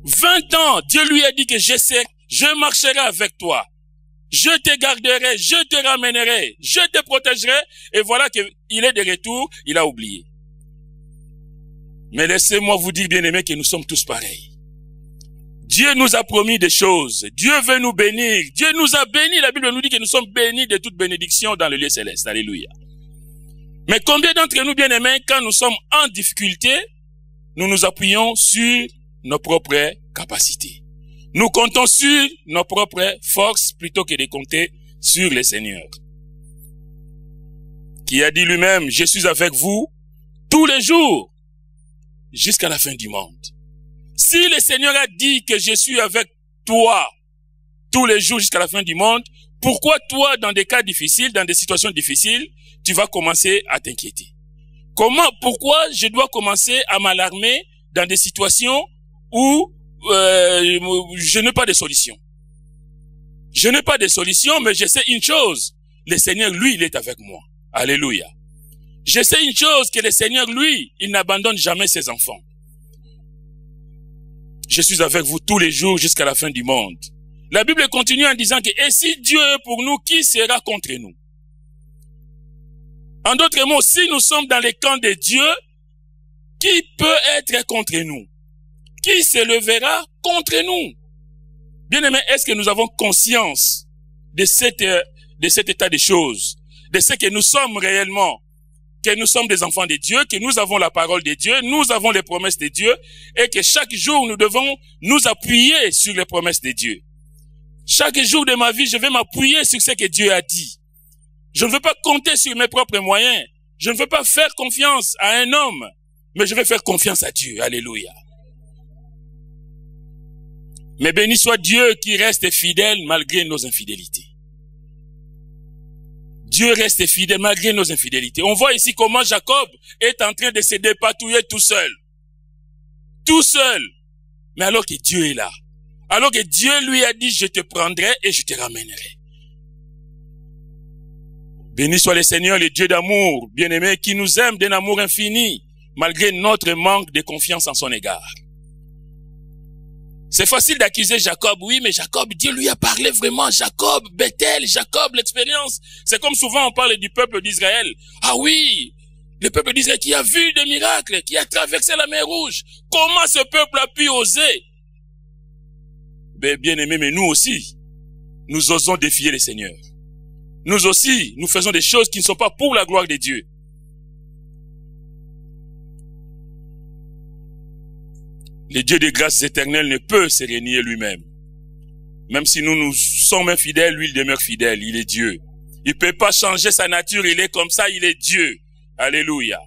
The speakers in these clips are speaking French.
20 ans, Dieu lui a dit que je marcherai avec toi. Je te garderai, je te ramènerai, je te protégerai. Et voilà qu'il est de retour, il a oublié. Mais laissez-moi vous dire, bien-aimés, que nous sommes tous pareils. Dieu nous a promis des choses. Dieu veut nous bénir. Dieu nous a bénis. La Bible nous dit que nous sommes bénis de toute bénédiction dans le lieu céleste. Alléluia. Mais combien d'entre nous, bien-aimés, quand nous sommes en difficulté, nous nous appuyons sur nos propres capacités. Nous comptons sur nos propres forces plutôt que de compter sur le Seigneur. Qui a dit lui-même, je suis avec vous tous les jours jusqu'à la fin du monde. Si le Seigneur a dit que je suis avec toi tous les jours jusqu'à la fin du monde, pourquoi toi, dans des cas difficiles, dans des situations difficiles, tu vas commencer à t'inquiéter? Pourquoi je dois commencer à m'alarmer dans des situations où je n'ai pas de solution? Je n'ai pas de solution, mais je sais une chose. Le Seigneur, lui, il est avec moi. Alléluia. Je sais une chose, que le Seigneur, lui, il n'abandonne jamais ses enfants. Je suis avec vous tous les jours jusqu'à la fin du monde. La Bible continue en disant que, et si Dieu est pour nous, qui sera contre nous? En d'autres mots, si nous sommes dans le camp de Dieu, qui peut être contre nous? Qui se levera contre nous? Bien-aimés, est-ce que nous avons conscience de cet état des choses, de ce que nous sommes réellement, que nous sommes des enfants de Dieu, que nous avons la parole de Dieu, nous avons les promesses de Dieu, et que chaque jour nous devons nous appuyer sur les promesses de Dieu. Chaque jour de ma vie, je vais m'appuyer sur ce que Dieu a dit. Je ne veux pas compter sur mes propres moyens. Je ne veux pas faire confiance à un homme, mais je vais faire confiance à Dieu. Alléluia. Mais béni soit Dieu qui reste fidèle malgré nos infidélités. Dieu reste fidèle malgré nos infidélités. On voit ici comment Jacob est en train de se dépatouiller tout seul. Tout seul. Mais alors que Dieu est là. Alors que Dieu lui a dit, je te prendrai et je te ramènerai. Béni soit le Seigneur, le Dieu d'amour, bien-aimé, qui nous aime d'un amour infini, malgré notre manque de confiance en son égard. C'est facile d'accuser Jacob, oui, mais Jacob, Dieu lui a parlé vraiment. Jacob, Bethel, Jacob, l'expérience. C'est comme souvent on parle du peuple d'Israël. Ah oui, le peuple d'Israël qui a vu des miracles, qui a traversé la mer Rouge. Comment ce peuple a pu oser? Bien aimé, mais nous aussi, nous osons défier le Seigneur. Nous aussi, nous faisons des choses qui ne sont pas pour la gloire de Dieu. Le Dieu de grâce éternelle ne peut se renier lui-même. Même si nous sommes infidèles, lui il demeure fidèle, il est Dieu. Il ne peut pas changer sa nature, il est comme ça, il est Dieu. Alléluia.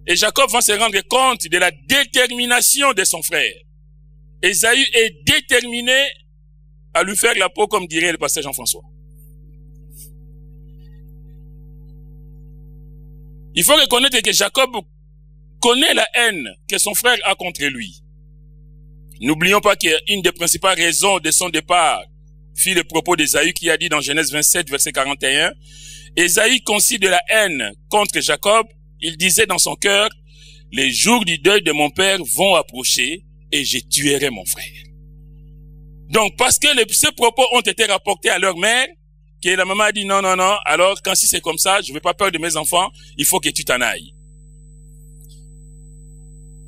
Et Jacob va se rendre compte de la détermination de son frère. Ésaü est déterminé à lui faire la peau, comme dirait le pasteur Jean-François. Il faut reconnaître que Jacob connaît la haine que son frère a contre lui. N'oublions pas qu'une des principales raisons de son départ fut le propos d'Ésaü qui a dit dans Genèse 27, verset 41, Ésaü conçut de la haine contre Jacob. Il disait dans son cœur, les jours du deuil de mon père vont approcher et je tuerai mon frère. Donc, parce que ces propos ont été rapportés à leur mère, que la maman a dit non, non, non, alors quand si c'est comme ça, je ne veux pas peur de mes enfants, il faut que tu t'en ailles.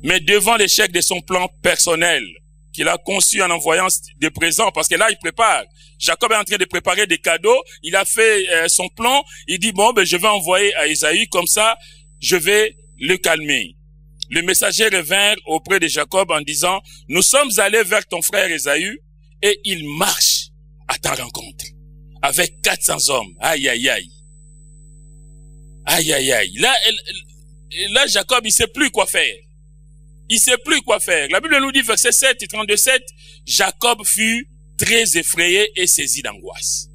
Mais devant l'échec de son plan personnel, qu'il a conçu en envoyant des présents, parce que là, il prépare. Jacob est en train de préparer des cadeaux, il a fait son plan, il dit, bon, ben, je vais envoyer à Ésaü, comme ça, je vais le calmer. Le messager revint auprès de Jacob en disant, nous sommes allés vers ton frère Ésaü, et il marche à ta rencontre, avec 400 hommes. Aïe, aïe, aïe. Aïe, aïe, aïe. Là, Jacob, il sait plus quoi faire. Il sait plus quoi faire. La Bible nous dit, verset 7 et 32-7, Jacob fut très effrayé et saisi d'angoisse.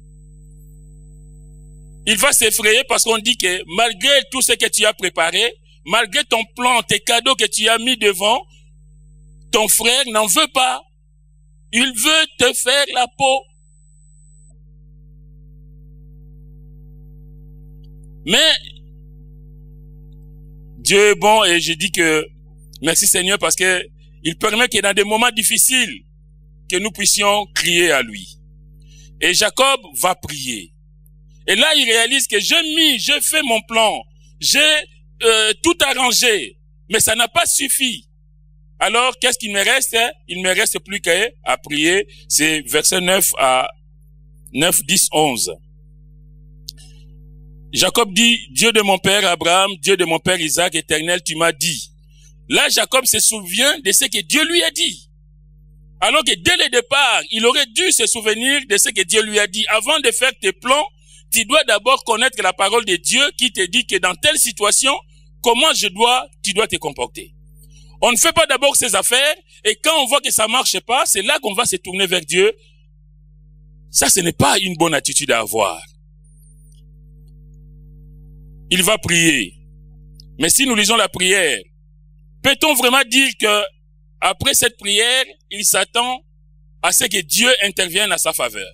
Il va s'effrayer parce qu'on dit que malgré tout ce que tu as préparé, malgré ton plan, tes cadeaux que tu as mis devant, ton frère n'en veut pas. Il veut te faire la peau. Mais Dieu est bon et je dis que merci Seigneur parce que Il permet que dans des moments difficiles, que nous puissions crier à lui. Et Jacob va prier. Et là, il réalise que j'ai fait mon plan, j'ai tout arrangé, mais ça n'a pas suffi. Alors, qu'est-ce qu'il me reste? Il ne me reste plus qu'à prier. C'est verset 9 à 9, 10, 11. Jacob dit, Dieu de mon père Abraham, Dieu de mon père Isaac, Éternel, tu m'as dit. Là, Jacob se souvient de ce que Dieu lui a dit. Alors que dès le départ, il aurait dû se souvenir de ce que Dieu lui a dit. Avant de faire tes plans, tu dois d'abord connaître la parole de Dieu qui te dit que dans telle situation, comment tu dois te comporter. On ne fait pas d'abord ses affaires, et quand on voit que ça marche pas, c'est là qu'on va se tourner vers Dieu. Ça, ce n'est pas une bonne attitude à avoir. Il va prier. Mais si nous lisons la prière, peut-on vraiment dire que après cette prière, il s'attend à ce que Dieu intervienne à sa faveur?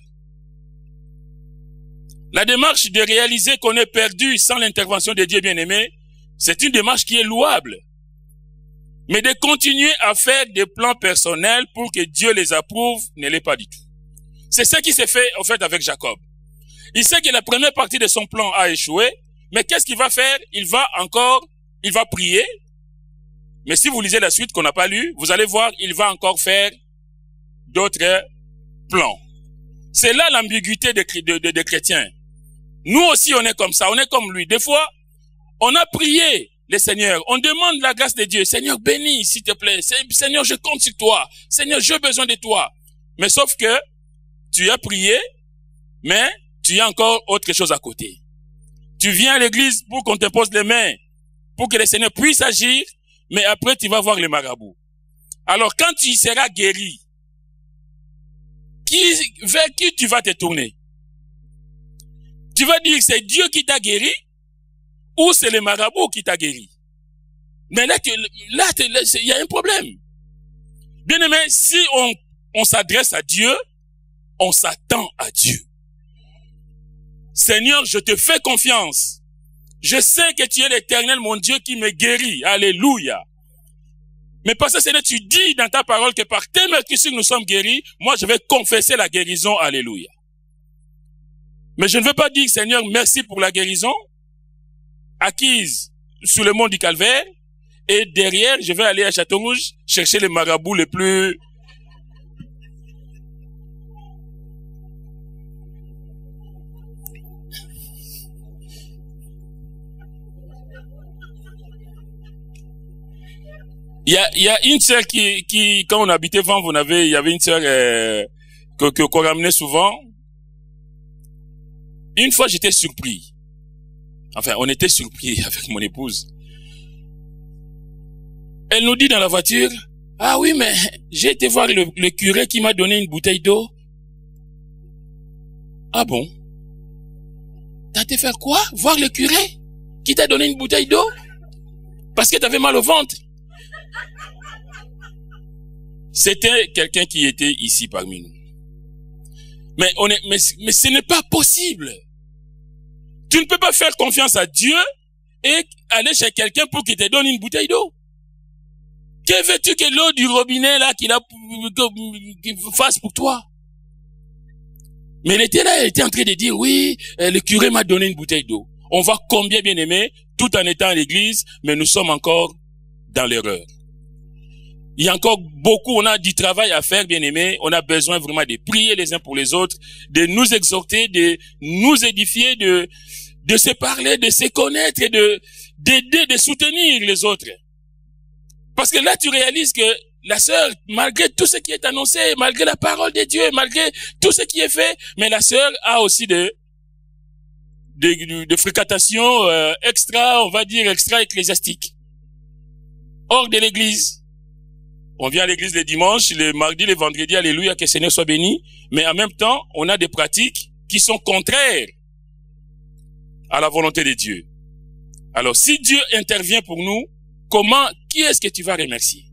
La démarche de réaliser qu'on est perdu sans l'intervention de Dieu bien-aimé, c'est une démarche qui est louable. Mais de continuer à faire des plans personnels pour que Dieu les approuve, ne l'est pas du tout. C'est ce qui s'est fait, en fait, avec Jacob. Il sait que la première partie de son plan a échoué, mais qu'est-ce qu'il va faire? Il va prier. Mais si vous lisez la suite qu'on n'a pas lu, vous allez voir, il va encore faire d'autres plans. C'est là l'ambiguïté des chrétiens. Nous aussi, on est comme ça, on est comme lui. Des fois, on a prié le Seigneur, on demande la grâce de Dieu. Seigneur, bénis, s'il te plaît. Seigneur, je compte sur toi. Seigneur, j'ai besoin de toi. Mais sauf que tu as prié, mais tu as encore autre chose à côté. Tu viens à l'église pour qu'on te pose les mains, pour que le Seigneur puisse agir, mais après tu vas voir les marabouts. Alors quand tu seras guéri, vers qui tu vas te tourner? Tu vas dire c'est Dieu qui t'a guéri ou c'est les marabouts qui t'a guéri? Mais là, il y a un problème. Bien aimé, si on s'adresse à Dieu, on s'attend à Dieu. Seigneur, je te fais confiance. Je sais que tu es l'Éternel, mon Dieu, qui me guérit. Alléluia. Mais parce que Seigneur, tu dis dans ta parole que par tes meurtrissures nous sommes guéris, moi je vais confesser la guérison. Alléluia. Mais je ne veux pas dire, Seigneur, merci pour la guérison acquise sur le mont du Calvaire. Et derrière, je vais aller à Château-Rouge chercher les marabouts les plus... Il y a une sœur qui, quand on habitait Van, il y avait une sœur qu'on ramenait souvent. Une fois, j'étais surpris. Enfin, on était surpris avec mon épouse. Elle nous dit dans la voiture, « Ah oui, mais j'ai été voir le curé qui m'a donné une bouteille d'eau. » Ah bon? T'as été faire quoi? Voir le curé qui t'a donné une bouteille d'eau? Parce que t'avais mal au ventre. C'était quelqu'un qui était ici parmi nous. Mais ce n'est pas possible. Tu ne peux pas faire confiance à Dieu et aller chez quelqu'un pour qu'il te donne une bouteille d'eau. Que veux-tu que l'eau du robinet là qu'il fasse pour toi? Mais elle était là, elle était en train de dire, oui, le curé m'a donné une bouteille d'eau. On voit combien bien aimé, tout en étant à l'église, mais nous sommes encore dans l'erreur. Il y a encore beaucoup, on a du travail à faire, bien aimé. On a besoin vraiment de prier les uns pour les autres, de nous exhorter, de nous édifier, de se parler, de se connaître et d'aider, de soutenir les autres. Parce que là, tu réalises que la sœur, malgré tout ce qui est annoncé, malgré la parole de Dieu, malgré tout ce qui est fait, mais la sœur a aussi de fréquentations on va dire extra-ecclésiastiques. Hors de l'église. On vient à l'église les dimanches, les mardis, les vendredis, alléluia, que le Seigneur soit béni. Mais en même temps, on a des pratiques qui sont contraires à la volonté de Dieu. Alors, si Dieu intervient pour nous, qui est-ce que tu vas remercier?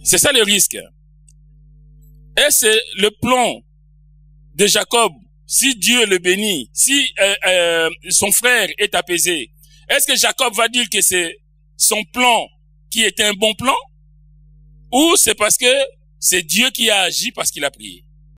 C'est ça le risque. Est-ce le plan de Jacob, si Dieu le bénit, si son frère est apaisé, est-ce que Jacob va dire que c'est son plan qui était un bon plan, ou c'est parce que c'est Dieu qui a agi parce qu'il a prié?